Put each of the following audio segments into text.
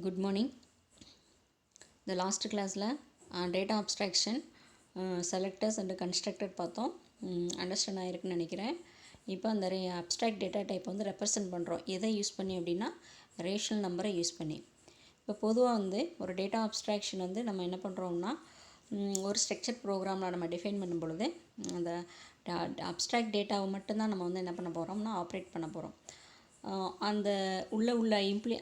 Good morning. The last classல data abstraction, selectors and constructor பார்த்தோம். Understand ஆகிருக்குன்னு நினைக்கிறேன். இப்போ அந்த அப்ஸ்ட்ராக்ட் டேட்டா டைப் வந்து ரெப்ரசன்ட் பண்ணுறோம். எதை யூஸ் பண்ணி அப்படின்னா ரேஷனல் நம்பரை யூஸ் பண்ணி. இப்போ பொதுவாக வந்து ஒரு டேட்டா அப்ஸ்ட்ராக்ஷன் வந்து நம்ம என்ன பண்ணுறோம்னா ஒரு ஸ்ட்ரக்சர் ப்ரோக்ராமில் நம்ம டிஃபைன் பண்ணும் பொழுது அந்த அப்ஸ்ட்ராக்ட் டேட்டாவை மட்டும்தான் நம்ம வந்து என்ன பண்ண போகிறோம்னா ஆப்ரேட் பண்ண போகிறோம். அந்த உள்ள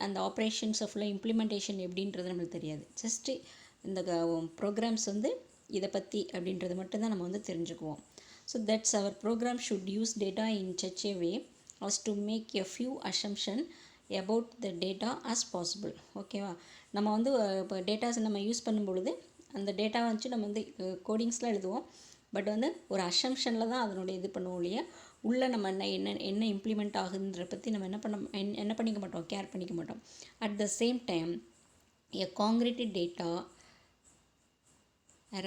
அந்த ஆப்ரேஷன்ஸை ஃபுல்லாக இம்ப்ளிமெண்டேஷன் எப்படின்றது நம்மளுக்கு தெரியாது. ஜஸ்ட்டு இந்த ப்ரோக்ராம்ஸ் வந்து இதை பற்றி அப்படின்றது மட்டும்தான் நம்ம வந்து தெரிஞ்சுக்குவோம். So that's our program should use data in such a way as to make a few assumption about the data as possible. ஓகேவா, நம்ம வந்து இப்போ டேட்டாஸை நம்ம யூஸ் பண்ணும் பொழுது அந்த டேட்டாவை வச்சு நம்ம வந்து கோடிங்ஸ்லாம் எழுதுவோம். பட் வந்து ஒரு அசம்ஷனில் தான் அதனுடைய இது பண்ணுவோம் இல்லையா, உள்ளே நம்ம என்ன இம்ப்ளிமெண்ட் ஆகுதுன்ற பற்றி நம்ம என்ன பண்ணிக்க மாட்டோம், கேர் பண்ணிக்க மாட்டோம். At the same time a concrete data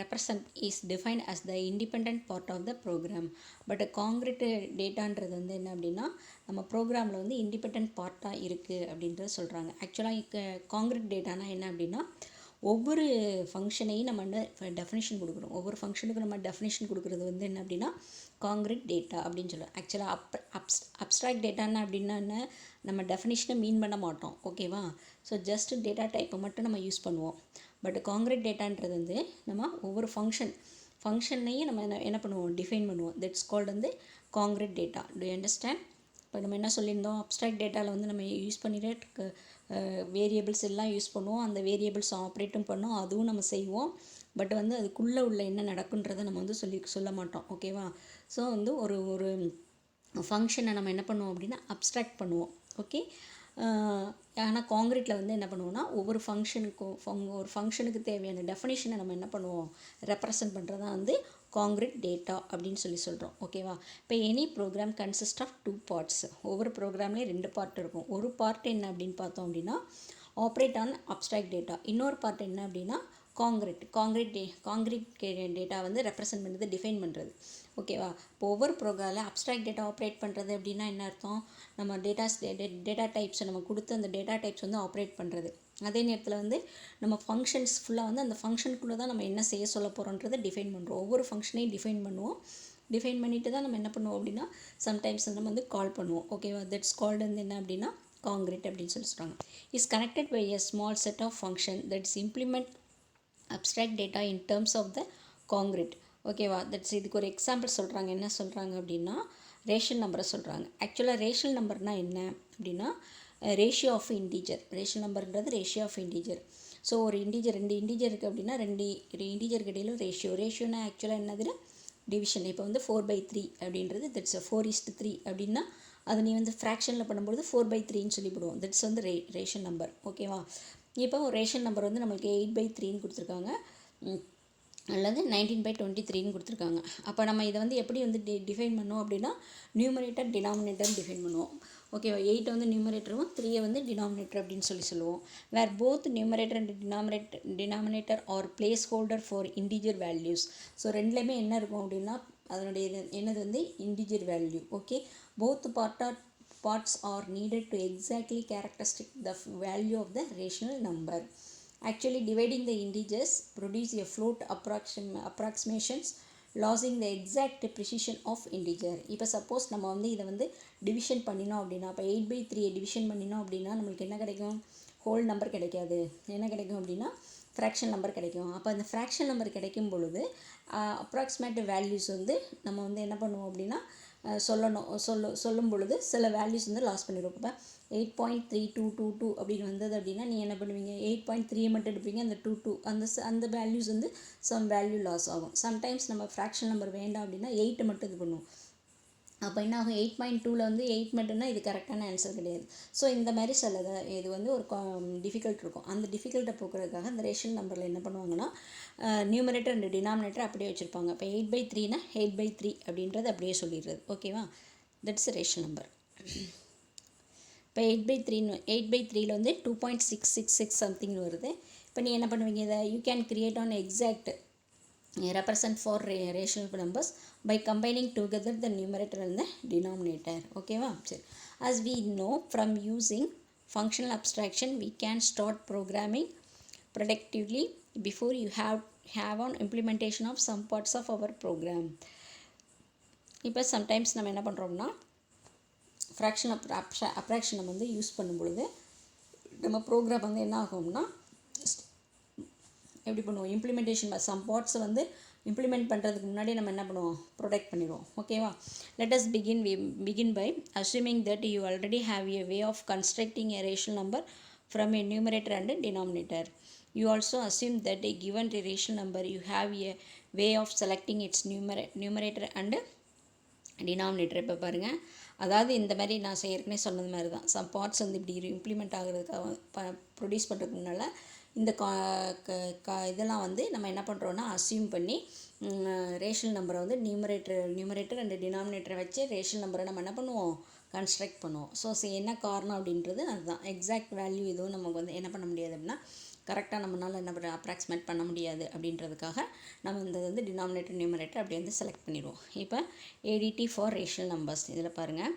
represent is defined as the independent part of the program. But concrete டேட்டான்றது வந்து என்ன அப்படின்னா நம்ம ப்ரோக்ராமில் வந்து இண்டிபெண்ட் பார்ட்டாக இருக்குது அப்படின்றத சொல்கிறாங்க. ஆக்சுவலாக காங்கிரீட் டேட்டானா என்ன அப்படின்னா ஒவ்வொரு ஃபங்க்ஷனையும் நம்ம வந்து டெஃபினேஷன் கொடுக்குறோம். ஒவ்வொரு ஃபங்க்ஷனுக்கும் நம்ம டெஃபினேஷன் கொடுக்குறது வந்து என்ன அப்படின்னா காங்கிரீட் டேட்டா அப்படின்னு சொல்லுவோம். ஆக்சுவலாக அப்ஸ்ட்ராக்ட் டேட்டானா அப்படின்னா என்ன, நம்ம டெஃபினேஷனை மீன் பண்ண மாட்டோம். ஓகேவா, ஸோ ஜஸ்ட் டேட்டா டைப்பை மட்டும் நம்ம யூஸ் பண்ணுவோம். பட் காங்கிரீட் டேட்டான்றது வந்து நம்ம ஒவ்வொரு ஃபங்க்ஷனையும் நம்ம என்ன பண்ணுவோம், டிஃபைன் பண்ணுவோம். தட்ஸ் கால்டு வந்து concrete data. To you understand? இப்போ நம்ம என்ன சொல்லியிருந்தோம், அப்ஸ்ட்ராக்ட் டேட்டாவில் வந்து நம்ம யூஸ் பண்ணிட்டு வேரியபிள்ஸ் எல்லாம் யூஸ் பண்ணுவோம். அந்த வேரியபிள்ஸ் ஆப்ரேட்டும் பண்ணோம், அதுவும் நம்ம செய்வோம். பட் வந்து அதுக்குள்ளே உள்ள என்ன நடக்குன்றதை நம்ம வந்து சொல்ல மாட்டோம். ஓகேவா, ஸோ வந்து ஒரு ஃபங்க்ஷனை நம்ம என்ன பண்ணுவோம் அப்படின்னா அப்ஸ்ட்ராக்ட் பண்ணுவோம். ஓகே, ஆனால் காங்கிரீட்டில் வந்து என்ன பண்ணுவோம்னா ஒவ்வொரு ஃபங்க்ஷனுக்கு தேவையான டெஃபினேஷனை நம்ம என்ன பண்ணுவோம், ரெப்ரசன்ட் பண்ணுறதா வந்து காங்கிரீட் டேட்டா அப்படின்னு சொல்கிறோம். ஓகேவா, இப்போ any program consist of 2 parts. ஒவ்வொரு ப்ரோக்ராம்லேயும் 2 பார்ட் இருக்கும். ஒரு பார்ட் என்ன அப்படின்னு பார்த்தோம் அப்படின்னா ஆப்ரேட் ஆன் அப்ஸ்ட்ராக்ட் டேட்டா. இன்னொரு பார்ட் என்ன அப்படின்னா காங்கிரீட் டேட்டா வந்து ரெப்ரசன்ட் பண்ணுறது, டிஃபைன் பண்ணுறது. ஓகேவா, இப்போ ஒவ்வொரு ப்ரோக்ராமில் அப்ஸ்ட்ராக்ட் டேட்டா ஆப்ரேட் பண்ணுறது அப்படின்னா என்ன அர்த்தம், நம்ம டேட்டா டைப்ஸை நம்ம கொடுத்து அந்த டேட்டா டைப்ஸ் வந்து ஆப்ரேட் பண்ணுறது. அதே நேரத்தில் வந்து நம்ம ஃபங்க்ஷன்ஸ் ஃபுல்லாக வந்து அந்த ஃபங்க்ஷனுக்குள்ளே தான் நம்ம என்ன செய்ய சொல்ல போகிறோன்றதை டிஃபைன் பண்ணுறோம். ஒவ்வொரு ஃபங்க்ஷனையும் டிஃபைன் பண்ணுவோம். டிஃபைன் பண்ணிட்டு தான் நம்ம என்ன பண்ணுவோம் அப்படின்னா சம்டைம்ஸ் நம்ம வந்து கால் பண்ணுவோம். ஓகேவா, தட்ஸ் கால்டு வந்து என்ன அப்படின்னா காங்கிரீட் அப்படின்னு சொல்கிறாங்க. Is connected by a small set of function that's implement abstract data in terms of the concrete. ஓகேவா, தட்ஸ் இதுக்கு ஒரு எக்ஸாம்பிள் சொல்கிறாங்க. என்ன சொல்கிறாங்க அப்படின்னா ரேஷனல் நம்பரை சொல்கிறாங்க. ஆக்சுவலாக ரேஷனல் நம்பர்னால் என்ன அப்படின்னா ரேஷியோ ஆஃப் இன்டீஜர். ரேஷனல் நம்பர்ன்றது ரேஷியோ ஆஃப் இன்டீஜர். ஸோ ஒரு ரெண்டு இன்டீஜர் இருக்குது அப்படின்னா ரெண்டு இன்டீஜருக்கு இடையிலும் ரேஷியோனா ஆக்சுவலாக என்னதுன்னா டிவிஷன். இப்போ வந்து 4/3 அப்படின்றது தட்ஸ் 4:3 அப்படின்னா அது நீ வந்து ஃப்ராக்ஷனில் பண்ணும்போது 4/3ன்னு சொல்லிவிடுவோம். தட்ஸ் வந்து ரேஷன் நம்பர். ஓகேவா, இப்போ ரேஷன் நம்பர் வந்து நம்மளுக்கு 8/3ன்னு கொடுத்துருக்காங்க அல்லது 19/23ன்னு கொடுத்துருக்காங்க. அப்போ நம்ம இதை வந்து எப்படி வந்து டிஃபைன் பண்ணுவோம் அப்படின்னா நியூமரேட்டர் டினாமினேட்டர் டிஃபைன் பண்ணுவோம். ஓகேவா, 8 வந்து நியூமரேட்டரும் 3 வந்து டினாமினேட்டர் அப்படின்னு சொல்லுவோம். Where both numerator and denominator are place holder for integer values. So ரெண்டுலேயுமே என்ன இருக்கும் அப்படின்னா அதனுடைய என்னது வந்து integer value. Okay, both parts are needed to exactly characteristic the value of the rational number. Actually dividing the integers produce a float approximations losing the exact precision of integer. இப்போ suppose நம்ம வந்து இதை வந்து division பண்ணினோம் அப்படின்னா இப்போ 8/3 division பண்ணினோம் அப்படின்னா நம்மளுக்கு என்ன கிடைக்கும், ஹோல் நம்பர் கிடைக்காது. என்ன கிடைக்கும் அப்படின்னா ஃப்ராக்ஷன் நம்பர் கிடைக்கும். அப்போ அந்த ஃப்ராக்ஷன் நம்பர் கிடைக்கும் பொழுது அப்ராக்சிமேட் வேல்யூஸ் வந்து நம்ம வந்து என்ன பண்ணுவோம் அப்படின்னா சொல்லும் பொழுது சில வேல்யூஸ் வந்து லாஸ் பண்ணிடுவோம். இப்போ 8.3222 அப்படின்னு வந்தது அப்படின்னா நீ என்ன பண்ணுவீங்க, 8.3 மட்டும் எடுப்பீங்க. அந்த 22 அந்த வேல்யூஸ் வந்து சம் வேல்யூ லாஸ் ஆகும். சம்டைம்ஸ் நம்ம ஃப்ராக்ஷன் நம்பர் வேண்டாம் அப்படின்னா 8 மட்டும் இது பண்ணுவோம். அப்போ என்ன ஆகும், 8.2ல் வந்து 8 மட்டும்னா இது கரெக்டான ஆன்சர் கிடையாது. ஸோ இந்த மாதிரி சில இது வந்து ஒரு டிஃபிகல்ட் இருக்கும். அந்த டிஃபிகல்ட்டை போக்குறதுக்காக இந்த ரேஷனல் நம்பரில் என்ன பண்ணுவாங்கன்னா நியூமரேட்டர் அண்ட் டினாமினேட்டர் அப்படியே வச்சுருப்பாங்க. இப்போ 8/3னா 8/3 அப்படின்றது அப்படியே சொல்லிடுறது. ஓகேவா, தட்ஸ் ரேஷனல் நம்பர். இப்போ 8/3ல் வந்து 2.666 சம்திங்னு வருது. இப்போ நீ என்ன பண்ணுவீங்க, இதை you can create on exact represent for rational numbers by combining together the numerator and the denominator. ஓகேவா, சரி. As we know from using functional abstraction, we can start programming productively before you have an implementation of some parts of our program. இப்போ sometimes நம்ம என்ன பண்ணுறோம்னா fraction அப்ராக்ஷனை வந்து use பண்ணும் பொழுது நம்ம ப்ரோக்ராம் வந்து என்ன ஆகும்னா எப்படி பண்ணுவோம், இம்ப்ளிமெண்டேஷன் சம் பார்ட்ஸை வந்து இம்ப்ளிமெண்ட் பண்ணுறதுக்கு முன்னாடி நம்ம என்ன பண்ணுவோம், ப்ரொடெக்ட் பண்ணிடுவோம். ஓகேவா? let us begin by assuming that you already have a way of constructing a rational number from a numerator and a denominator. You also assume that a given rational number you have a way of selecting its numerator and denominator. இப்போ பாருங்கள், அதாவது இந்த மாதிரி நான் ஏற்கனவே சொன்னது மாதிரி தான், சம் பார்ட்ஸ் வந்து இப்படி இம்ப்ளிமெண்ட் ஆகிறதுக்காக ப்ரொடியூஸ் பண்ணுறதுக்கு முன்னால் இந்த இதெல்லாம் வந்து நம்ம என்ன பண்ணுறோன்னா அஸ்யூம் பண்ணி ரேஷனல் நம்பரை வந்து நியூமரேட்டர் அண்ட் டினாமினேட்டரை வச்சு ரேஷனல் நம்பரை நம்ம என்ன பண்ணுவோம், கன்ஸ்ட்ரக்ட் பண்ணுவோம். ஸோ என்ன காரணம் அப்படின்றது அதுதான். எக்ஸாக்ட் வேல்யூ எதுவும் நமக்கு வந்து என்ன பண்ண முடியாது அப்படின்னா கரெக்டாக நம்மளால் என்ன பண்ண அப்ராக்சிமேட் பண்ண முடியாது அப்படின்றதுக்காக நம்ம இந்த வந்து டினாமினேட்டர் நியூமரேட்டர் அப்படி வந்து செலக்ட் பண்ணிடுவோம். இப்போ ஏடிடி ஃபார் ரேஷனல் நம்பர்ஸ். இதில் பாருங்கள்,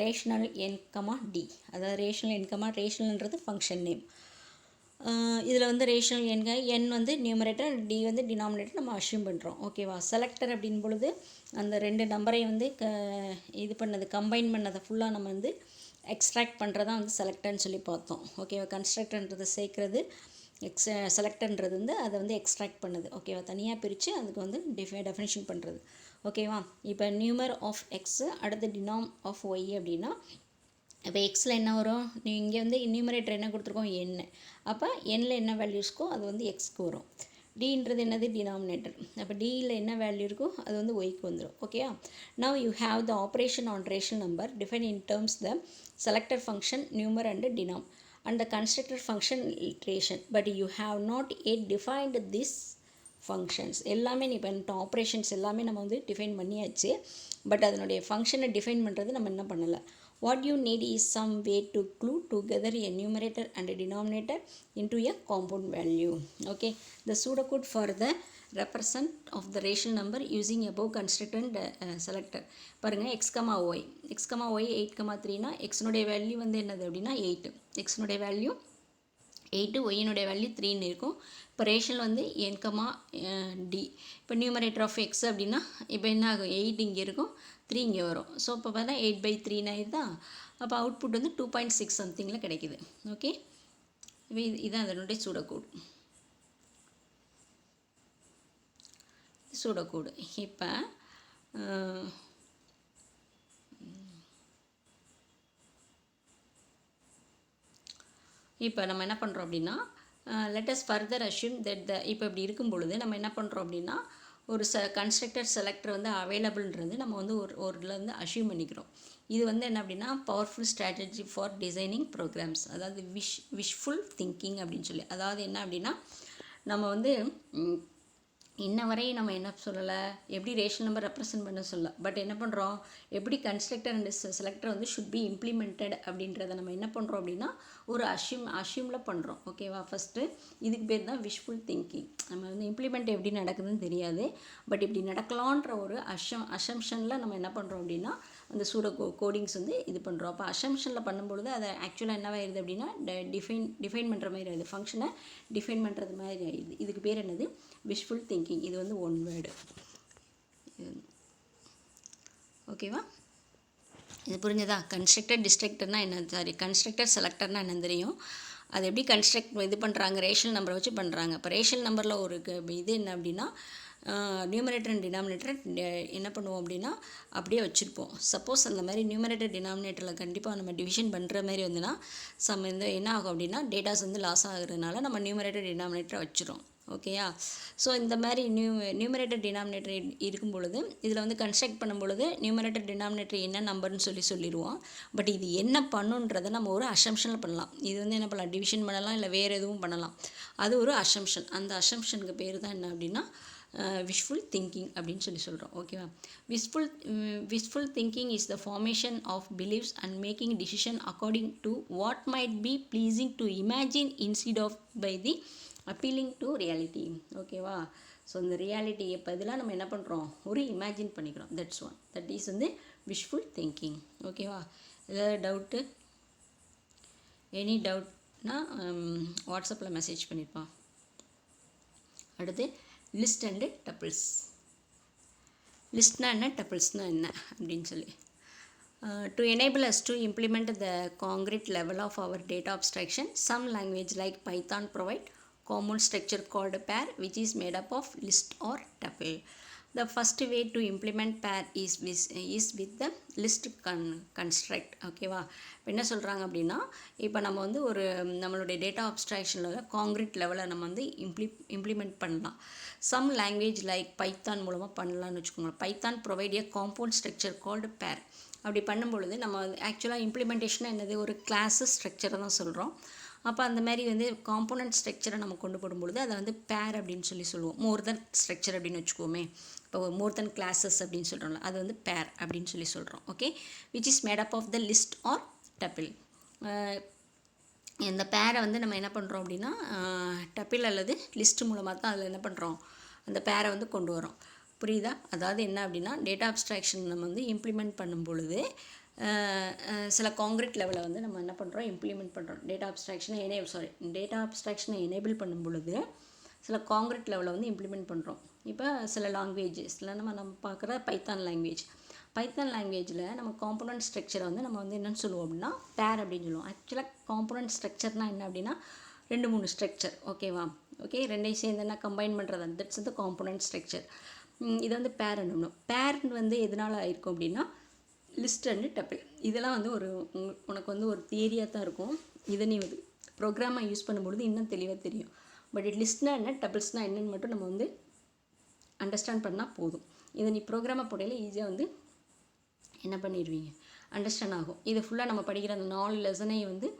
ரேஷனல் என் கமா டி, அதாவது ரேஷனல் என் கமா ரேஷனல்ன்றது ஃபங்க்ஷன் நேம். இதில் வந்து ரேஷனல் என் வந்து நியூமரேட்டர், டி வந்து டினாமினேட்டர் நம்ம அஷ்யூம் பண்ணுறோம். ஓகேவா? செலக்டர் அப்படின் பொழுது அந்த ரெண்டு நம்பரையும் வந்து இது பண்ணது கம்பைன் பண்ணதை ஃபுல்லாக நம்ம வந்து எக்ஸ்ட்ராக்ட் பண்ணுறதா வந்து செலக்டர்னு சொல்லி பார்த்தோம். ஓகேவா? கன்ஸ்ட்ரக்டர்ன்றது சேர்க்குறது, செலக்டர்ன்றது வந்து அதை வந்து எக்ஸ்ட்ராக்ட் பண்ணுது. ஓகேவா? தனியாக பிரித்து அதுக்கு வந்து டெஃபினேஷன் பண்ணுறது. ஓகேவா? இப்போ நியூமர் ஆஃப் எக்ஸு அடுத்து டினாம் ஆஃப் ஒய் அப்படின்னா இப்போ எக்ஸில் என்ன வரும், இங்கே வந்து நியூமரேட்டர் என்ன கொடுத்துருக்கோம், என். அப்போ எண்ணில் என்ன வேல்யூஸ்க்கோ அது வந்து எக்ஸ்க்கு வரும். டின்றது என்னது, டினாமினேட்டர். அப்போ டியில் என்ன வேல்யூ இருக்கோ அது வந்து ஒய்க்கு வந்துடும். ஓகேயா? Now you have the operation on rational number define in terms the selector function numer and denom and the constructor function iteration, but you have not yet defined this functions. எல்லாமே நீ இப்போ operations எல்லாமே நம்ம வந்து define பண்ணியாச்சு, but அதனுடைய ஃபங்க்ஷனை define பண்ணுறது நம்ம என்ன பண்ணலை. What you need is some way to glue together a numerator and a denominator into a compound value. Okay, the pseudocode for the represent of the rational number using above constructor and selector. பாருங்க, x, y, x, y 8, 3 னா x னுடைய value வந்து என்னது அப்படின்னா 8, x னுடைய value 8, ஒய்னுடைய value 3ன்னு இருக்கும். இப்போ rational வந்து n, D. இப்போ numerator of X அப்படின்னா இப்போ என்ன ஆகும், 8 இங்கே இருக்கும், 3 இங்கே வரும். ஸோ இப்போ பார்த்தா 8/3 ஆயிடுதா. அப்போ அவுட்புட் வந்து 2.6 சம்திங்கில் கிடைக்குது. ஓகே, இப்போ இதுதான் அதனுடைய சூடோகோடு. இப்போ இப்போ நம்ம என்ன பண்ணுறோம் அப்படின்னா let us further assume that இப்போ இப்படி இருக்கும் பொழுது நம்ம என்ன பண்ணுறோம் அப்படின்னா ஒரு கன்ஸ்ட்ரக்டர் செலக்டர் வந்து அவைலபிள்ன்றது நம்ம வந்து ஒருல வந்து அஷ்யூம் பண்ணிக்கிறோம். இது வந்து என்ன அப்படின்னா powerful strategy for designing programs, அதாவது விஷஃபுல் திங்கிங் அப்படின்னு சொல்லி. அதாவது என்ன அப்படின்னா நம்ம வந்து இன்ன வரையும் நம்ம என்ன சொல்லலை, எப்படி ரேஷனல் நம்பர் ரெப்ரசன்ட் பண்ண சொல்லலை, பட் என்ன பண்ணுறோம், எப்படி கன்ஸ்ட்ரக்டர் அண்ட் செலக்டர் வந்து ஷுட் பி இம்ப்ளிமெண்டட் அப்படின்றத நம்ம என்ன பண்ணுறோம் அப்படின்னா ஒரு அஷ்யூமில் பண்ணுறோம். ஓகேவா? ஃபஸ்ட்டு இதுக்கு பேர் தான் விஷஃபுல் திங்கிங். நம்ம வந்து இம்ப்ளிமெண்ட் எப்படி நடக்குதுன்னு தெரியாது, பட் இப்படி நடக்கலான்ற ஒரு அசம்ஷனில் நம்ம என்ன பண்ணுறோம் அப்படின்னா அந்த கோடிங்ஸ் வந்து இது பண்ணுறோம். அப்போ அசம்ஷனில் பண்ணும்பொழுது அதை ஆக்சுவலாக என்னவாயிருது அப்படின்னா டிஃபைன் பண்ணுற மாதிரி ஆயிடுது, ஃபங்க்ஷனை டிஃபைன் பண்ணுறது மாதிரி ஆயிடுது. இதுக்கு பேர் என்னது, விஷஃபுல் திங்கிங். இது வந்து ஒன் வேர்டு. ஓகேவா? இது புரிஞ்சதா? கன்ஸ்ட்ரக்டர் டிஸ்ட்ரக்டர்னால் என்ன, சாரி கன்ஸ்ட்ரக்டர் செலக்டர்னால் என்னன்னு தெரியும். அது எப்படி இது பண்ணுறாங்க, ரேஷனல் நம்பரை வச்சு பண்ணுறாங்க. இப்போ ரேஷனல் நம்பரில் ஒரு இது என்ன அப்படின்னா நியூமரேட்டர் அண்ட் டினாமினேட்டர் என்ன பண்ணுவோம் அப்படின்னா அப்படியே வச்சுருப்போம். சப்போஸ் அந்த மாதிரி நியூமரேட்டர் டினாமினேட்டரில் கண்டிப்பாக நம்ம டிவிஷன் பண்ணுற மாதிரி வந்துன்னா என்ன ஆகும் அப்படின்னா டேட்டாஸ் வந்து லாஸ் ஆகுறதுனால நம்ம நியூமரேட்டர் டினாமினேட்டரை வச்சுருவோம். ஓகேயா? ஸோ இந்த மாதிரி நியூமரேட்டர் டினாமினேட்டர் இருக்கும் பொழுது இதில் வந்து கன்ஸ்ட்ரக்ட் பண்ணும் பொழுது நியூமரேட்டர் டினாமினேட்டர் என்ன நம்பர்னு சொல்லிடுவோம். பட் இது என்ன பண்ணுன்றதை நம்ம ஒரு அசம்ஷனில் பண்ணலாம். இது வந்து என்ன பண்ணலாம், டிவிஷன் பண்ணலாம், இல்லை வேறு எதுவும் பண்ணலாம். அது ஒரு அசம்ஷன். அந்த அசம்ஷனுக்கு பேர் தான் என்ன அப்படின்னா விஷஃபுல் திங்கிங் அப்படின்னு சொல்கிறோம். ஓகேவா? Wishful thinking is the formation of beliefs and making decision according to what might be pleasing to imagine instead of by the appealing to reality. ஓகேவா? ஸோ இந்த ரியாலிட்டியை பதிலாக நம்ம என்ன பண்ணுறோம், ஒரு இமேஜின் பண்ணிக்கிறோம். தட் இஸ் வந்து விஷஃபுல் திங்கிங். ஓகேவா? ஏதாவது டவுட்டு? எனி டவுட்னா வாட்ஸ்அப்பில் மெசேஜ் பண்ணியிருப்பான். அடுத்து லிஸ்ட் அண்டு டப்பிள்ஸ். லிஸ்ட்னா என்ன, டப்பிள்ஸ்னா என்ன அப்படின்னு சொல்லி. To enable us to implement the concrete level of our data abstraction, some language like Python provide common structure called pair, which is made up of list or tuple. The first way to implement pair is with the list construct. ஓகேவா? இப்போ என்ன சொல்கிறாங்க அப்படின்னா, இப்போ நம்ம வந்து ஒரு நம்மளுடைய டேட்டா அப்ஸ்ட்ராக்ஷனில் காங்கிரீட் லெவலில் நம்ம வந்து இம்ப்ளிமெண்ட் பண்ணலாம். சம் லாங்குவேஜ் லைக் பைத்தான் மூலமாக பண்ணலான்னு வச்சுக்கோங்க. பைத்தான் ப்ரொவைட் ஏ காம்பவுண்ட் ஸ்ட்ரக்சர் கால்டு பேர். அப்படி பண்ணும்பொழுது நம்ம ஆக்சுவலாக இம்ப்ளிமெண்டேஷனாக என்னது, ஒரு கிளாஸு ஸ்ட்ரக்சரை தான் சொல்கிறோம். அப்போ அந்த மாதிரி வந்து காம்போனன்ட் ஸ்ட்ரக்சரை நம்ம கொண்டு போடும்பொழுது அதை வந்து பேர் அப்படின்னு சொல்லுவோம். மோர் தென் ஸ்ட்ரக்சர் அப்படின்னு வச்சுக்கோமே. இப்போ மோர் தென் கிளாஸஸ் அப்படின்னு சொல்கிறோம்ல, அது வந்து பேர் அப்படின்னு சொல்கிறோம். Okay, which is made up of the list or tuple. இந்த பேரை வந்து நம்ம என்ன பண்ணுறோம் அப்படின்னா, டப்பிள் அல்லது லிஸ்ட் மூலமாக தான் அதில் என்ன பண்ணுறோம், அந்த பேரை வந்து கொண்டு வரோம். புரியுதா? அதாவது என்ன அப்படின்னா, டேட்டா அப்ஸ்ட்ராக்ஷன் நம்ம வந்து இம்ப்ளிமெண்ட் பண்ணும் பொழுது சில காங்கிரீட் லெவலை வந்து நம்ம என்ன பண்ணுறோம், இம்ப்ளிமெண்ட் பண்ணுறோம். டேட்டா அப்ஸ்ட்ராக்ஷனை எனேபிள் பண்ணும் பொழுது சில காங்கிரீட் லெவலை வந்து இம்ப்ளிமெண்ட் பண்ணுறோம். இப்போ சில லாங்குவேஜஸில் நம்ம பார்க்குற பைத்தான் லாங்குவேஜில் நம்ம காம்போனன்ட் ஸ்ட்ரக்சரை வந்து நம்ம வந்து என்னென்னு சொல்லுவோம் அப்படின்னா, பேர் அப்படின்னு சொல்லுவோம். ஆக்சுவலாக காம்போனன்ட் ஸ்ட்ரக்சர்னால் என்ன அப்படின்னா, 2-3 ஸ்ட்ரக்சர். ஓகேவா? ஓகே, ரெண்டையும் சேர்ந்து என்ன கம்பைன் பண்ணுறது, தட்ஸ் த காம்போனன்ட் ஸ்ட்ரக்சர். இதை வந்து பேர் என்னணும். பேர் வந்து எதனால் ஆயிருக்கும் அப்படின்னா, லிஸ்ட் அண்டு டப்பிள். இதெல்லாம் வந்து உனக்கு வந்து ஒரு தியரியாக தான் இருக்கும். இதை நீ வந்து ப்ரோக்ராமாக யூஸ் பண்ணும்பொழுது இன்னும் தெளிவாக தெரியும். பட் லிஸ்ட்னா என்ன, டப்பிள்ஸ்னால் என்னென்னு மட்டும் நம்ம வந்து அண்டர்ஸ்டாண்ட் பண்ணால் போதும். இதை நீ ப்ரோக்ராமாக போடையில் ஈஸியாக வந்து என்ன பண்ணிடுவீங்க, அண்டர்ஸ்டாண்ட் ஆகும். இது ஃபுல்லாக நம்ம படிக்கிற அந்த 4 லெசனையும் வந்து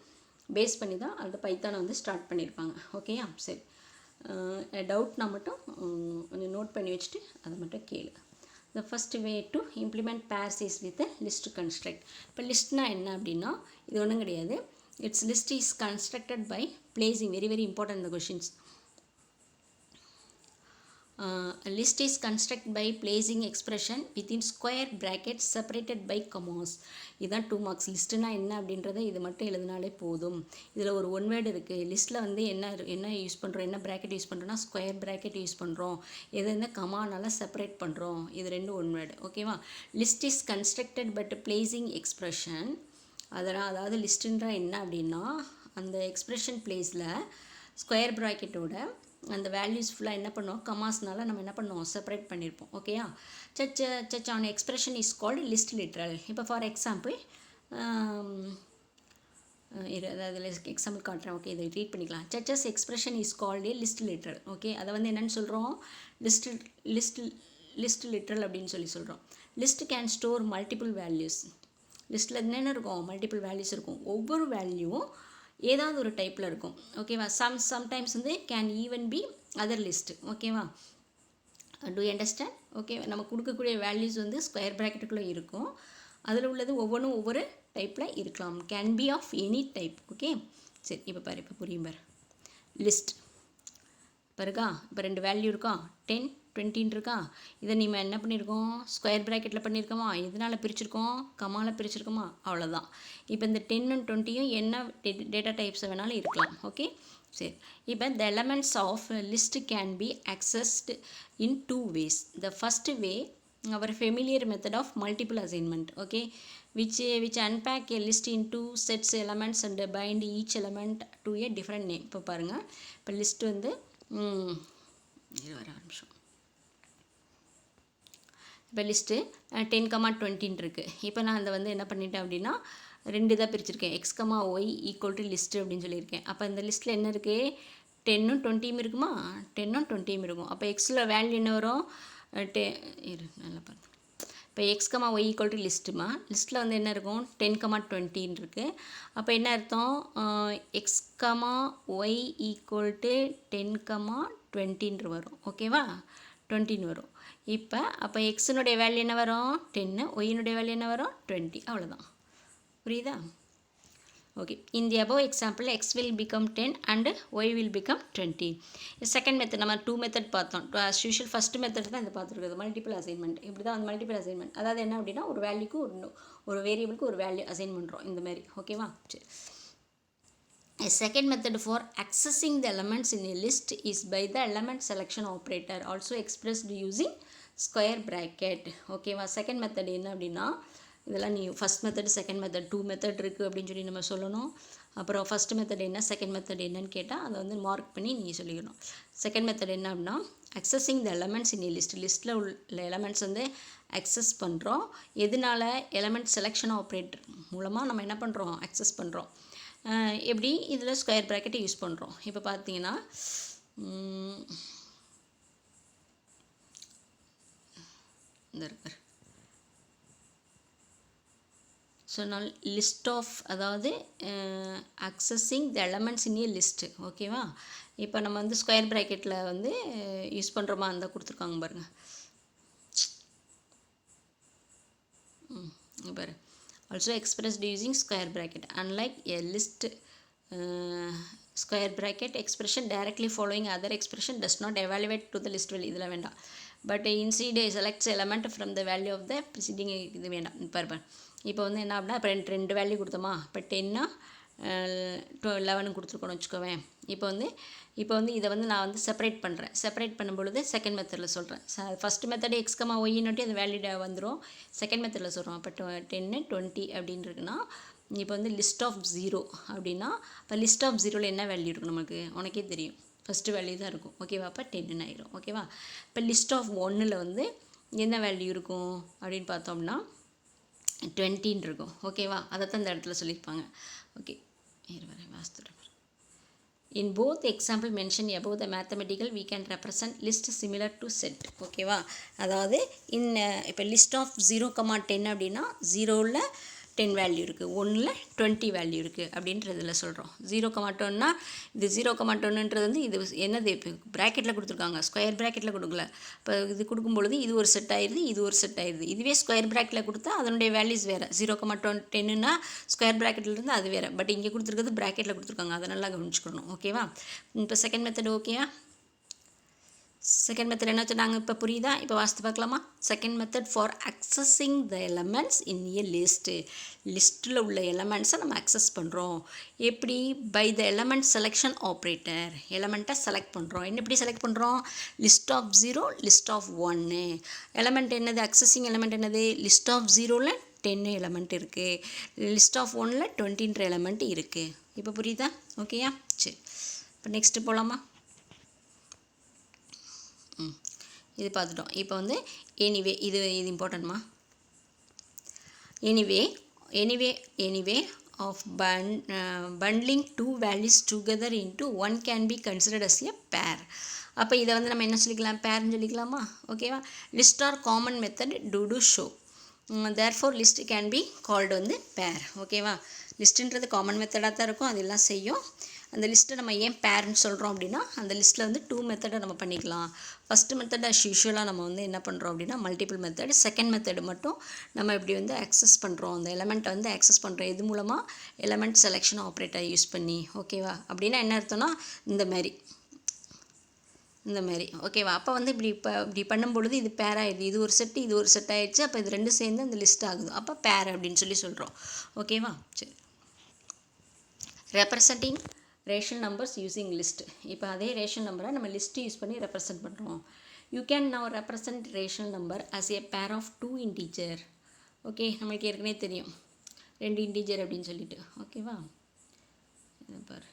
பேஸ் பண்ணி தான் அந்த பைத்தானை வந்து ஸ்டார்ட் பண்ணியிருப்பாங்க. ஓகேயா? சரி, டவுட்னா மட்டும் கொஞ்சம் நோட் பண்ணி வச்சுட்டு அதை மட்டும் கேளு. The first way to implement pairs is with a list construct. இப்போ லிஸ்ட்னா என்ன அப்படின்னா, இது ஒன்றும் கிடையாது. It's list is constructed by placing, very important இந்த questions. List is constructed by placing expression within square brackets separated by commas. இதுதான் 2 marks. லிஸ்ட்னா என்ன அப்படின்றத இது மட்டும் எழுதினாலே போதும். இதில் ஒரு 1 வேர்டு இருக்குது. லிஸ்ட்டில் வந்து என்ன யூஸ் பண்ணுறோம், என்ன ப்ராக்கெட் யூஸ் பண்ணுறோன்னா, ஸ்கொயர் ப்ராக்கெட் யூஸ் பண்ணுறோம். எது இந்த கமானால செப்பரேட் பண்ணுறோம். இது 2 1 வேர்டு. ஓகேவா? List is constructed but placing expression. அதாவது லிஸ்ட்டுன்ற என்ன அப்படின்னா, அந்த எக்ஸ்ப்ரெஷன் பிளேஸில் ஸ்கொயர் ப்ராக்கெட்டோட அந்த வேல்யூஸ் ஃபுல்லாக என்ன பண்ணுவோம், கமாஸ்னால நம்ம என்ன பண்ணுவோம், செப்பரேட் பண்ணியிருப்போம். ஓகேயா? Such an expression is called list literal. இப்போ ஃபார் எக்ஸாம்பிள் அதாவது எக்ஸாம்பிள் காட்டுறேன். ஓகே, இதை ரீட் பண்ணிக்கலாம். Such as expression is called list literal. Okay, அதை வந்து என்னென்னு சொல்கிறோம், லிஸ்ட் லிட்ரல் அப்படின்னு சொல்கிறோம். List can store multiple values. லிஸ்ட்டில் என்னென்ன இருக்கும், மல்டிபிள் வேல்யூஸ் இருக்கும். ஒவ்வொரு வேல்யூவும் ஏதாவது ஒரு டைப்பில் இருக்கும். ஓகேவா? சம்டைம்ஸ் வந்து can even be other list. ஓகேவா? Do you understand? ஓகே, நம்ம கொடுக்கக்கூடிய வேல்யூஸ் வந்து ஸ்கொயர் ப்ராக்கெட்டுக்குள்ளே இருக்கும். அதில் உள்ளது ஒவ்வொன்றும் ஒவ்வொரு டைப்பில் இருக்கலாம். Can be of any type. Okay, சரி, இப்போ பாரு, இப்போ புரியும் பாரு. லிஸ்ட் பாருக்கா, இப்போ 2 வேல்யூ இருக்கா, 10 20 இருக்கா. இதை நம்ம என்ன பண்ணியிருக்கோம், ஸ்கொயர் ப்ராக்கெட்டில் பண்ணியிருக்கோமா, எதனால் பிரிச்சிருக்கோம், கமாவில் பிரிச்சிருக்கோமா, அவ்வளோதான். இப்போ இந்த 10 20 என்ன டேட்டா டைப்ஸை வேணாலும் இருக்கலாம். ஓகே, சரி. இப்போ the elements of list can be accessed in 2 ways. The first way, our familiar method of multiple assignment. Okay, which unpack a list into sets elements and bind each element to a different name. இப்போ பாருங்கள், இப்போ list வந்து இப்போ list 10, 20 இருக்குது. இப்போ நான் அதை வந்து என்ன பண்ணிட்டேன் அப்படின்னா, 2 இதாக பிரிச்சிருக்கேன். x, y equal to list அப்படின்னு சொல்லியிருக்கேன். அப்போ இந்த லிஸ்ட்டில் என்ன இருக்குது, 10 20 இருக்குமா, 10 20 இருக்கும். அப்போ எக்ஸில் வேல்யூ என்ன வரும், நல்லா பாருங்க. இப்போ x, y ஈக்குவல் டு லிஸ்ட்டுமா, லிஸ்ட்டில் வந்து என்ன இருக்கும், 10, 20 இருக்குது. அப்போ என்ன அர்த்தம், x, y ஈக்குவல் டு 10, 20 வரும். ஓகேவா? 20 வரும். அப்போ எக்ஸினுடைய வேல்யூ என்ன வரும், 10, ஒய்னுடைய வேல்யூ என்ன வரும், 20. அவ்வளோதான். புரியுதா? Okay, in the above example x will become 10 and y will become 20. Second method நம்ம 2 மெத்தட் பார்த்தோம். as usual ஃபஸ்ட் மெத்தட் தான் இதை பார்த்துருக்குது, மல்டிபிள் அசைன்மெண்ட். இப்படி தான் வந்து மல்டிபிள் அசைன்மெண்ட், அதாவது என்ன அப்படின்னா, ஒரு வேல்யூக்கு ஒரு வேரியபிளுக்கு ஒரு வேல்யூ அசைன் பண்ணுறோம் இந்த மாதிரி. ஓகேவா? சரி, A second method for accessing the elements in a list is by the element selection operator, also expressed using square bracket. ஓகேவா, செகண்ட் மெத்தட் என்ன அப்படின்னா, இதெல்லாம் நீ first method second method 2 method இருக்குது அப்படின்னு சொல்லி நம்ம சொல்லணும். அப்புறம் ஃபஸ்ட் மெத்தட் என்ன செகண்ட் மெத்தட் என்னன்னு கேட்டால் அதை வந்து மார்க் பண்ணி நீங்கள் சொல்லிக்கணும். செகண்ட் மெத்தட் என்ன அப்படின்னா, அக்சஸிங் த எலமெண்ட்ஸ் இன் லிஸ்ட்டில் உள்ள எலமெண்ட்ஸ் வந்து அக்சஸ் பண்ணுறோம். எதனால? எலமெண்ட் செலெக்ஷன் ஆப்ரேட்டர் மூலமாக நம்ம என்ன பண்ணுறோம், அக்சஸ் பண்ணுறோம். எப்படி? இதில் ஸ்கொயர் ப்ராக்கெட்டை யூஸ் பண்ணுறோம். இப்போ பார்த்தீங்கன்னா இந்த இருக்கு. ஸோ நான் லிஸ்ட் ஆஃப், அதாவது accessing the elements in a list. ஓகேவா, இப்போ நம்ம வந்து ஸ்கொயர் ப்ராக்கெட்டில் வந்து யூஸ் பண்ணுறோமா, அந்த கொடுத்துருக்காங்க பாருங்கள். பாரு, also expressed using square bracket. Unlike a list, square bracket expression directly following other expression does not evaluate to the list value. இதெல்லாம் வேண்டாம். But instead selects element from the value of the preceding. இது வேண்டாம். பாரு, இப்போ வந்து என்ன அப்படின்னா, இப்போ ரெண்டு வேல்யூ கொடுத்தோமா, இப்போ 10 11 கொடுத்துருக்கோன்னு வச்சுக்கோவேன். இப்போ வந்து இதை வந்து நான் வந்து செப்பரேட் பண்ணுறேன். செப்பரேட் பண்ணும்பொழுது செகண்ட் மெத்தடில் சொல்கிறேன். ஃபஸ்ட் மெத்தடு எக்ஸ்கமா ஒய்னொட்டி அந்த வேல்யூ வந்துடும். செகண்ட் மெத்தடில் சொல்கிறோம். அப்போ 10 20 அப்படின்னு இருக்குன்னா, இப்போ வந்து லிஸ்ட் ஆஃப் 0 அப்படின்னா, இப்போ லிஸ்ட் ஆஃப் 0ல் என்ன வேல்யூ இருக்கும் நமக்கு உனக்கே தெரியும். ஃபஸ்ட்டு வேல்யூ தான் இருக்கும். ஓகேவா, அப்போ 10 ஆயிரும். ஓகேவா, இப்போ லிஸ்ட் ஆஃப் 1ல் வந்து என்ன வேல்யூ இருக்கும் அப்படின்னு பார்த்தோம்னா 20 இருக்கும். ஓகேவா, அதை தான் இந்த இடத்துல சொல்லியிருப்பாங்க. Okay, in both example mentioned above the mathematical we can represent list similar to set. ஓகேவா, அதாவது இப்போ list of 0,10 அப்படின்னா 0ல் 10 வேல்யூ இருக்குது, 1ல் 20 வேல்யூ இருக்குது அப்படின்றதில் சொல்கிறோம். 0,10னா இது 0,10ன்றது வந்து இது என்னது, இப்போ ப்ராக்கெட்டில் கொடுத்துருக்காங்க, ஸ்கொயர் ப்ராக்கெட்டில் கொடுக்கல. இப்போ இது கொடுக்கும்பொழுது இது ஒரு செட் ஆயிடுது, இது ஒரு செட் ஆயிடுது. இதுவே ஸ்கொயர் ப்ராக்கெட்டில் கொடுத்தா அதனுடைய வேல்யூஸ் வேறு. 0,10னா ஸ்கொயர் ப்ராக்கெட்லேருந்து அது வேறு. பட் இங்கே கொடுத்துருக்கிறது ப்ராக்கெட்டில் கொடுத்துருக்காங்க, அதை நல்லா கவனிச்சுக்கணும். ஓகேவா, இப்போ செகண்ட் மெத்தட் ஓகேவா. செகண்ட் மெத்தட் என்ன சொன்னாங்க இப்போ புரியுதா? இப்போ வாசித்து பார்க்கலாமா. Second method for accessing the elements in a list. லிஸ்ட்டில் உள்ள எலமெண்ட்ஸை நம்ம அக்சஸ் பண்ணுறோம். எப்படி? By the element selection operator. எலமெண்ட்டை செலக்ட் பண்ணுறோம். என்ன எப்படி செலக்ட் பண்ணுறோம்? List of 0 list of 1. Element என்னது, அக்சஸிங் எலமெண்ட் என்னது, லிஸ்ட் ஆஃப் 0ல் 10 எலமெண்ட் இருக்குது, லிஸ்ட் ஆஃப் 1ல் 20 எலமெண்ட் இருக்குது. இப்போ புரியுதா? ஓகேயா, சரி. இப்போ நெக்ஸ்ட்டு போகலாமா. இது பார்த்துட்டோம். இப்போ வந்து எனிவே, இது இம்பார்ட்டன்ட்மா. Anyway of bundling two values together into one can be considered as a pair. அப்போ இதை வந்து நம்ம என்ன சொல்லிக்கலாம், பேர்னு சொல்லிக்கலாமா. ஓகேவா, list or common method do show. therefore list can be called வந்து பேர். ஓகேவா, லிஸ்ட்டுன்றது காமன் மெத்தடாக தான் இருக்கும், அதெல்லாம் செய்யும். அந்த லிஸ்ட்டை நம்ம ஏன் பேர்னு சொல்கிறோம் அப்படின்னா, அந்த லிஸ்ட்டில் வந்து 2 மெத்தடை நம்ம பண்ணிக்கலாம். ஃபஸ்ட்டு மெத்தட் அஸ் யூஷுவலாக நம்ம வந்து என்ன பண்ணுறோம் அப்படின்னா மல்டிபிள் மெத்தட். செகண்ட் மெத்தடு மட்டும் நம்ம இப்படி வந்து அக்சஸ் பண்ணுறோம், அந்த எலமெண்ட்டை வந்து அக்சஸ் பண்ணுறோம். இது மூலமாக எலமெண்ட் செலெக்ஷன் ஆப்ரேட்டர் யூஸ் பண்ணி. ஓகேவா, அப்படின்னா என்ன அர்த்தம்னா இந்த மாதிரி ஓகேவா. அப்போ வந்து இப்படி பண்ணும்பொழுது இது பேர் ஆகிடுது. இது ஒரு செட்டு, இது ஒரு செட் ஆகிடுச்சு. அப்போ இது ரெண்டும் சேர்ந்து அந்த லிஸ்ட் ஆகுது. அப்போ பேர் அப்படின்னு சொல்லி சொல்கிறோம். ஓகேவா, சரி. Representing rational numbers using list. இப்போ அதே ரேஷனல் நம்பரை நம்ம லிஸ்ட்டு யூஸ் பண்ணி ரெப்ரசன்ட் பண்ணுறோம். You can now represent rational number as a pair of 2 integer. Okay, நம்மளுக்கு ஏற்கனவே தெரியும் 2 இன்டீஜர் அப்படின்னு சொல்லிட்டு. ஓகேவா, பாரு,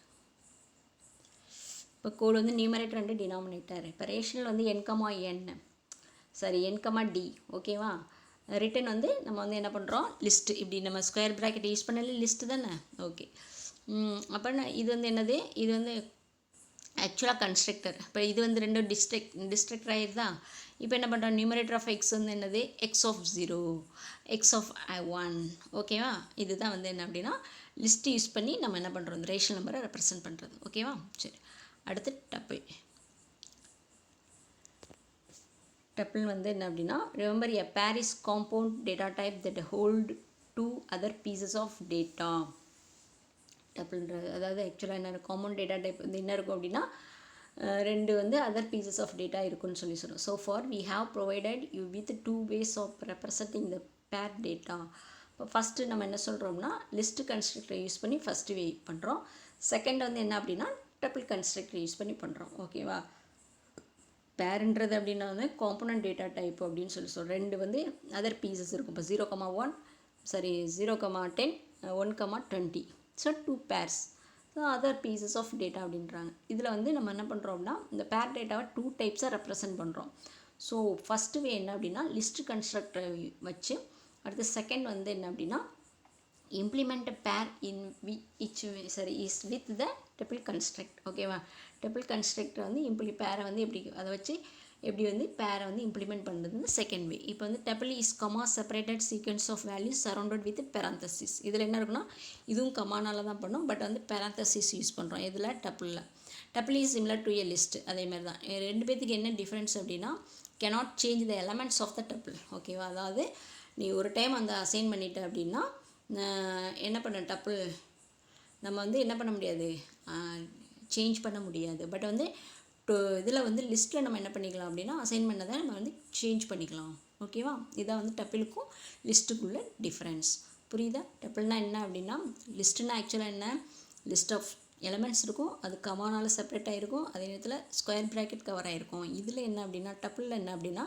இப்போ கோடு வந்து நியூமரேட்டர் அண்டு டினாமினேட்டர். இப்போ ரேஷனல் வந்து n, d. ஓகேவா, ரிட்டன் வந்து நம்ம வந்து என்ன பண்ணுறோம், லிஸ்ட்டு. இப்படி நம்ம ஸ்கொயர் ப்ராக்கெட் யூஸ் பண்ணல லிஸ்ட்டு தானே. ஓகே, அப்போ இது வந்து என்னது, இது வந்து ஆக்சுவலாக கன்ஸ்ட்ரக்டர். இப்போ இது வந்து ரெண்டும் டிஸ்ட்ரக்டர் ஆகிடுதா. இப்போ என்ன பண்ணுறோம், நியூமரேட்டர் ஆஃப் எக்ஸ் வந்து என்னது, எக்ஸ் ஆஃப் 0, எக்ஸ் ஆஃப் 1. ஓகேவா, இதுதான் வந்து என்ன அப்படின்னா லிஸ்ட்டு யூஸ் பண்ணி நம்ம என்ன பண்ணுறோம், இந்த ரேஷனல் நம்பரை ரெப்ரசன்ட் பண்ணுறது. ஓகேவா, சரி. அடுத்து டப்பிள் வந்து என்ன அப்படின்னா, remember a pair is compound data type that hold 2 other pieces of data. டப்பிள்ன்றது அதாவது ஆக்சுவலாக என்ன, காமன் டேட்டா டைப் வந்து என்ன இருக்கும் அப்படின்னா, 2 வந்து அதர் பீசஸ் ஆஃப் டேட்டா இருக்குன்னு சொல்லி சொல்கிறோம். So far we have provided you with 2 ways of representing the pair data. இப்போ ஃபஸ்ட்டு நம்ம என்ன சொல்கிறோம்னா லிஸ்ட்டு கன்ஸ்ட்ரக்டரை யூஸ் பண்ணி ஃபஸ்ட்டு வே பண்ணுறோம். செகண்ட் வந்து என்ன அப்படின்னா டப்பிள் கன்ஸ்ட்ரக்டர் யூஸ் பண்ணி பண்ணுறோம். ஓகேவா? பேருன்றது அப்படின்னா வந்து காம்பனண்ட் டேட்டா டைப் அப்படின்னு சொல்கிறோம். ரெண்டு வந்து அதர் பீசஸ் இருக்கும். இப்போ 0,1 0,10 1,20. So 2 pairs. So other pieces of data அப்படின்றாங்க. இதில் வந்து நம்ம என்ன பண்ணுறோம் அப்படின்னா இந்த பேர் டேட்டாவை 2 டைப்ஸாக ரெப்ரசன்ட் பண்ணுறோம். ஸோ ஃபஸ்ட்டு வே என்ன அப்படின்னா லிஸ்ட் கன்ஸ்ட்ரக்டரை வச்சு, அடுத்து செகண்ட் வந்து என்ன அப்படின்னா implement a pair in which is with the tuple construct. ஓகேவா? tuple construct வந்து பேரை வந்து எப்படி அதை வச்சு எப்படி வந்து பேரை வந்து இம்ப்ளிமெண்ட் பண்ணுறது செகண்ட் வே. இப்போ வந்து tuple is comma separated sequence of values surrounded with parenthesis. இதில் என்ன இருக்குன்னா இதுவும் கமானால தான் பண்ணோம், பட் வந்து parenthesis யூஸ் பண்ணுறோம். இதில் tuple is similar to a list. அதே மாதிரி தான். ரெண்டு பேத்துக்கு என்ன டிஃப்ரென்ஸ் அப்படின்னா cannot change the elements of the tuple. ஓகேவா? அதாவது நீ ஒரு டைம் அந்த அசைன் பண்ணிட்ட அப்படின்னா என்ன பண்ண டப்பிள் நம்ம வந்து என்ன பண்ண முடியாது, சேஞ்ச் பண்ண முடியாது. பட் வந்து இதில் வந்து லிஸ்ட்டில் நம்ம என்ன பண்ணிக்கலாம் அப்படின்னா அசைன் பண்ணதை நம்ம வந்து சேஞ்ச் பண்ணிக்கலாம். ஓகேவா? இதான் வந்து டப்பிளுக்கும் லிஸ்ட்டுக்குள்ள டிஃப்ரென்ஸ். புரியுதா? டப்பிள்னால் என்ன அப்படின்னா லிஸ்ட்டுனா ஆக்சுவலாக என்ன, லிஸ்ட் ஆஃப் எலமெண்ட்ஸ் இருக்கும், அது கமானால் செப்பரேட் ஆகிருக்கும், அதே நேரத்தில் ஸ்கொயர் ப்ராக்கெட் கவர் ஆகிருக்கும். இதில் என்ன அப்படின்னா டப்பிளில் என்ன அப்படின்னா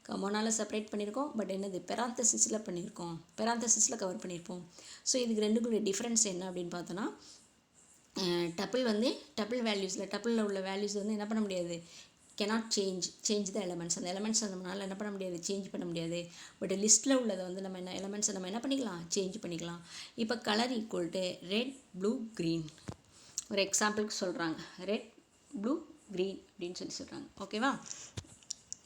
கமானால் செப்பரேட் பண்ணியிருக்கோம், பட் என்னது பெராந்தசிஸில் பண்ணியிருக்கோம், பெராந்தசிஸில் கவர் பண்ணியிருப்போம். ஸோ இதுக்கு ரெண்டுக்குள்ள டிஃப்ரென்ஸ் என்ன அப்படின்னு பார்த்தோன்னா டப்பிள் வந்து டப்பிள் வேல்யூஸில் டப்பிளில் உள்ள வேல்யூஸ் வந்து என்ன பண்ண முடியாது, கெனாட் சேஞ்ச் த எலமெண்ட்ஸ். அந்த எலமெண்ட்ஸ் நம்மளால் என்ன பண்ண முடியாது, சேஞ்ச் பண்ண முடியாது. பட் லிஸ்ட்டில் உள்ளதை வந்து நம்ம என்ன எலமெண்ட்ஸை நம்ம என்ன பண்ணிக்கலாம், சேஞ்ச் பண்ணிக்கலாம். இப்போ colour equal to red blue green ஒரு எக்ஸாம்பிளுக்கு சொல்கிறாங்க. ரெட் ப்ளூ க்ரீன் அப்படின்னு சொல்கிறாங்க. ஓகேவா?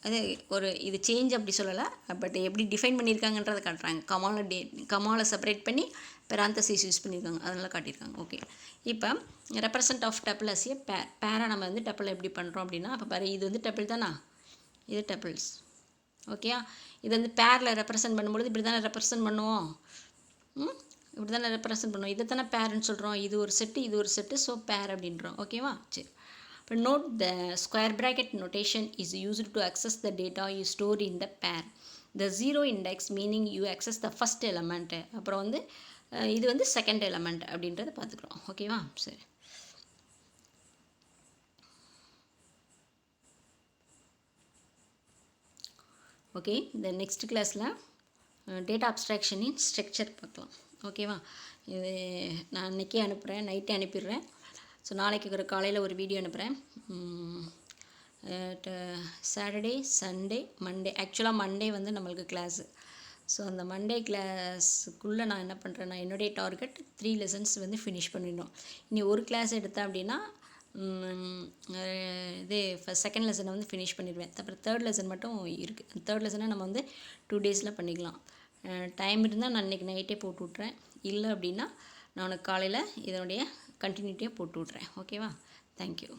அது ஒரு இது சேஞ்ச் அப்படி சொல்லலை, பட் எப்படி டிஃபைன் பண்ணியிருக்காங்கன்றதை காட்டுறாங்க. கமாலை செப்பரேட் பண்ணி பெராந்தசிஸ் யூஸ் பண்ணியிருக்காங்க, அதனால் காட்டியிருக்காங்க. ஓகே, இப்போ represent of tuple as a பேரை நம்ம வந்து டப்பிள் எப்படி பண்ணுறோம் அப்படின்னா, இப்போ பாரு இது வந்து டப்பிள் தானா, இது டப்பிள்ஸ். ஓகேயா? இது வந்து பேரில் ரெப்ரசன்ட் பண்ணும்பொழுது இப்படி தானே ரெப்ரசன்ட் பண்ணுவோம், இப்படி தானே ரெப்ரசன்ட் பண்ணுவோம். இதை தானே பேருன்னு சொல்கிறோம். இது ஒரு செட்டு, இது ஒரு செட்டு, ஸோ பேர் அப்படின்றோம். ஓகேவா? சரி. Note the square bracket notation is used to access the data you store in the pair. The zero index meaning you access the first element. அப்புறம் வந்து இது வந்து செகண்ட் எலமெண்ட் அப்படின்றத பார்த்துக்கிறோம். ஓகேவா? சரி. ஓகே, இந்த நெக்ஸ்ட் கிளாஸில் டேட்டா அப்ஸ்ட்ராக்ஷன் இன் ஸ்ட்ரக்சர் பார்க்கலாம். ஓகேவா? இது நான் அன்றைக்கே அனுப்புகிறேன், நைட்டே அனுப்பிடுறேன். ஸோ நாளைக்கு ஒரு காலையில் ஒரு வீடியோ அனுப்புகிறேன். Saturday, Sunday, Monday. ஆக்சுவலாக மண்டே வந்து நம்மளுக்கு கிளாஸு. ஸோ அந்த மண்டே கிளாஸுக்குள்ளே நான் என்ன பண்ணுறேன்னா என்னுடைய டார்கெட் 3 லெசன்ஸ் வந்து ஃபினிஷ் பண்ணிடணும். இனி ஒரு கிளாஸ் எடுத்தேன் அப்படின்னா இது செகண்ட் லெசனை வந்து ஃபினிஷ் பண்ணிடுவேன். அப்புறம் தேர்ட் லெசன் மட்டும் இருக்குது. தேர்ட் லெசனை நம்ம வந்து 2 டேஸில் பண்ணிக்கலாம். டைம் இருந்தால் நான் இன்றைக்கி நைட்டே போட்டு விட்றேன். இல்லை அப்படின்னா நான் உனக்கு காலையில் இதனுடைய கண்டினியூட்டியாக போட்டு விட்றேன். ஓகேவா? தேங்க்யூ.